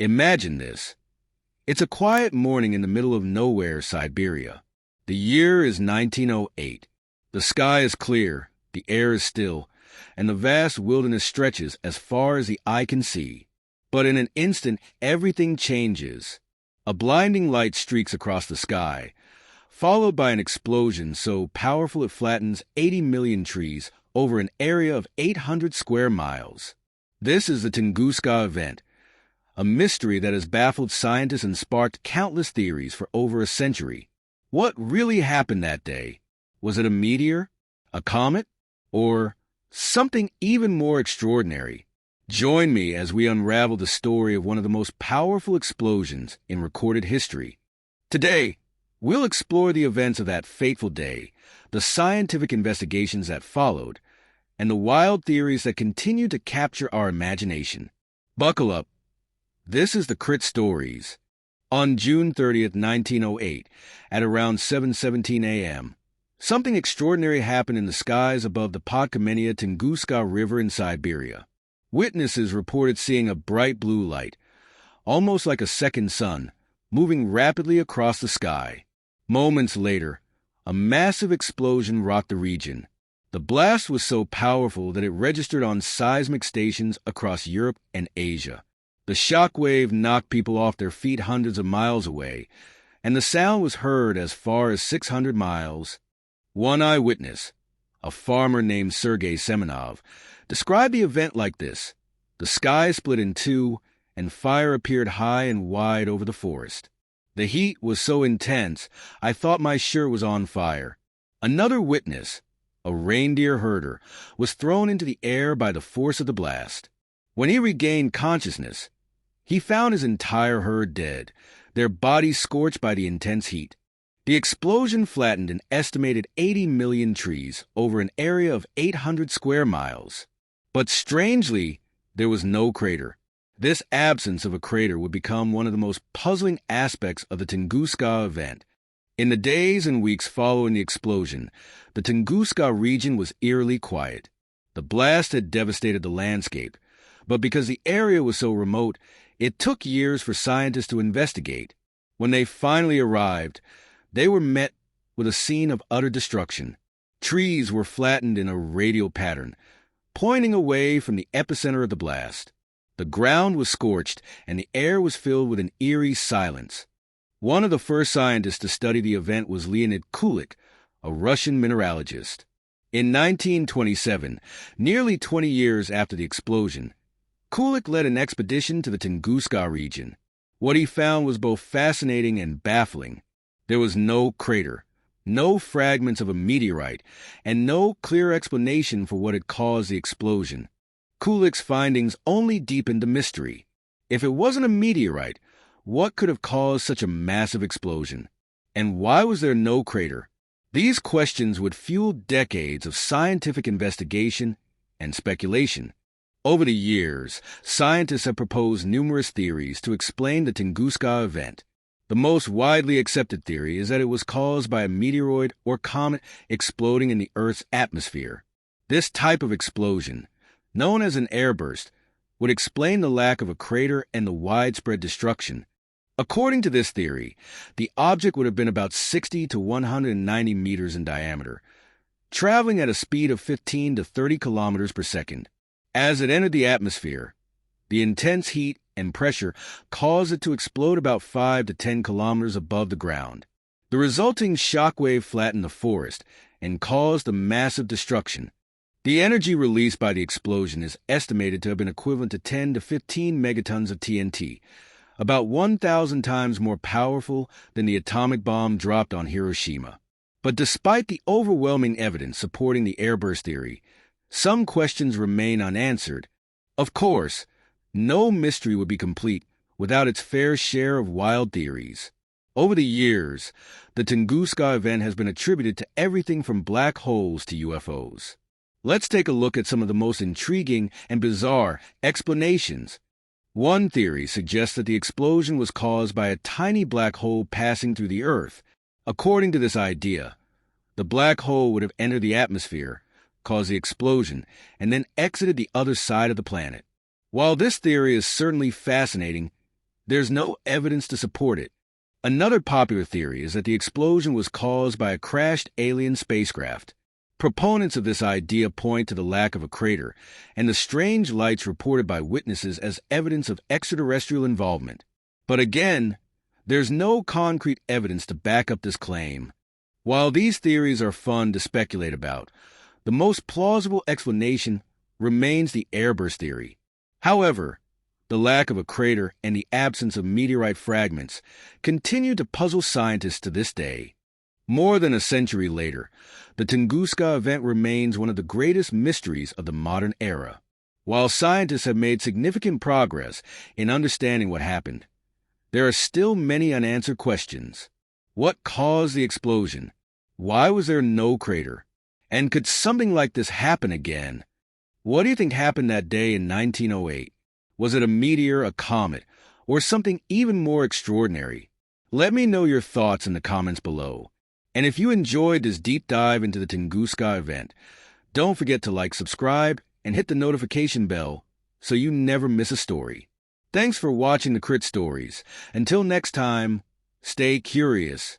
Imagine this. It's a quiet morning in the middle of nowhere, Siberia. The year is 1908. The sky is clear, the air is still, and the vast wilderness stretches as far as the eye can see. But in an instant, everything changes. A blinding light streaks across the sky, followed by an explosion so powerful it flattens 80 million trees over an area of 800 square miles. This is the Tunguska Event, a mystery that has baffled scientists and sparked countless theories for over a century. What really happened that day? Was it a meteor, a comet, or something even more extraordinary? Join me as we unravel the story of one of the most powerful explosions in recorded history. Today, we'll explore the events of that fateful day, the scientific investigations that followed, and the wild theories that continue to capture our imagination. Buckle up. This is the Crit Stories. On June 30th, 1908, at around 7:17 a.m., something extraordinary happened in the skies above the Podkamenia Tunguska River in Siberia. Witnesses reported seeing a bright blue light, almost like a second sun, moving rapidly across the sky. Moments later, a massive explosion rocked the region. The blast was so powerful that it registered on seismic stations across Europe and Asia. The shock wave knocked people off their feet hundreds of miles away, and the sound was heard as far as 600 miles. One eyewitness, a farmer named Sergei Semenov, described the event like this: the sky split in two, and fire appeared high and wide over the forest. The heat was so intense, I thought my shirt was on fire. Another witness, a reindeer herder, was thrown into the air by the force of the blast. When he regained consciousness, he found his entire herd dead, their bodies scorched by the intense heat. The explosion flattened an estimated 80 million trees over an area of 800 square miles. But strangely, there was no crater. This absence of a crater would become one of the most puzzling aspects of the Tunguska Event. In the days and weeks following the explosion, the Tunguska region was eerily quiet. The blast had devastated the landscape, but because the area was so remote, it took years for scientists to investigate. When they finally arrived, they were met with a scene of utter destruction. Trees were flattened in a radial pattern, pointing away from the epicenter of the blast. The ground was scorched, and the air was filled with an eerie silence. One of the first scientists to study the event was Leonid Kulik, a Russian mineralogist. In 1927, nearly 20 years after the explosion, Kulik led an expedition to the Tunguska region. What he found was both fascinating and baffling. There was no crater, no fragments of a meteorite, and no clear explanation for what had caused the explosion. Kulik's findings only deepened the mystery. If it wasn't a meteorite, what could have caused such a massive explosion? And why was there no crater? These questions would fuel decades of scientific investigation and speculation. Over the years, scientists have proposed numerous theories to explain the Tunguska Event. The most widely accepted theory is that it was caused by a meteoroid or comet exploding in the Earth's atmosphere. This type of explosion, known as an airburst, would explain the lack of a crater and the widespread destruction. According to this theory, the object would have been about 60 to 190 meters in diameter, traveling at a speed of 15 to 30 kilometers per second. As it entered the atmosphere, the intense heat and pressure caused it to explode about 5 to 10 kilometers above the ground. The resulting shockwave flattened the forest and caused a massive destruction. The energy released by the explosion is estimated to have been equivalent to 10 to 15 megatons of TNT, about 1,000 times more powerful than the atomic bomb dropped on Hiroshima. But despite the overwhelming evidence supporting the airburst theory, some questions remain unanswered. Of course, no mystery would be complete without its fair share of wild theories. Over the years, the Tunguska Event has been attributed to everything from black holes to UFOs. Let's take a look at some of the most intriguing and bizarre explanations. One theory suggests that the explosion was caused by a tiny black hole passing through the Earth. According to this idea, the black hole would have entered the atmosphere, caused the explosion, and then exited the other side of the planet. While this theory is certainly fascinating, there's no evidence to support it. Another popular theory is that the explosion was caused by a crashed alien spacecraft. Proponents of this idea point to the lack of a crater and the strange lights reported by witnesses as evidence of extraterrestrial involvement. But again, there's no concrete evidence to back up this claim. While these theories are fun to speculate about, the most plausible explanation remains the airburst theory. However, the lack of a crater and the absence of meteorite fragments continue to puzzle scientists to this day. More than a century later, the Tunguska Event remains one of the greatest mysteries of the modern era. While scientists have made significant progress in understanding what happened, there are still many unanswered questions. What caused the explosion? Why was there no crater? And could something like this happen again? What do you think happened that day in 1908? Was it a meteor, a comet, or something even more extraordinary? Let me know your thoughts in the comments below. And if you enjoyed this deep dive into the Tunguska Event, don't forget to subscribe, and hit the notification bell so you never miss a story. Thanks for watching the Crit Stories. Until next time, stay curious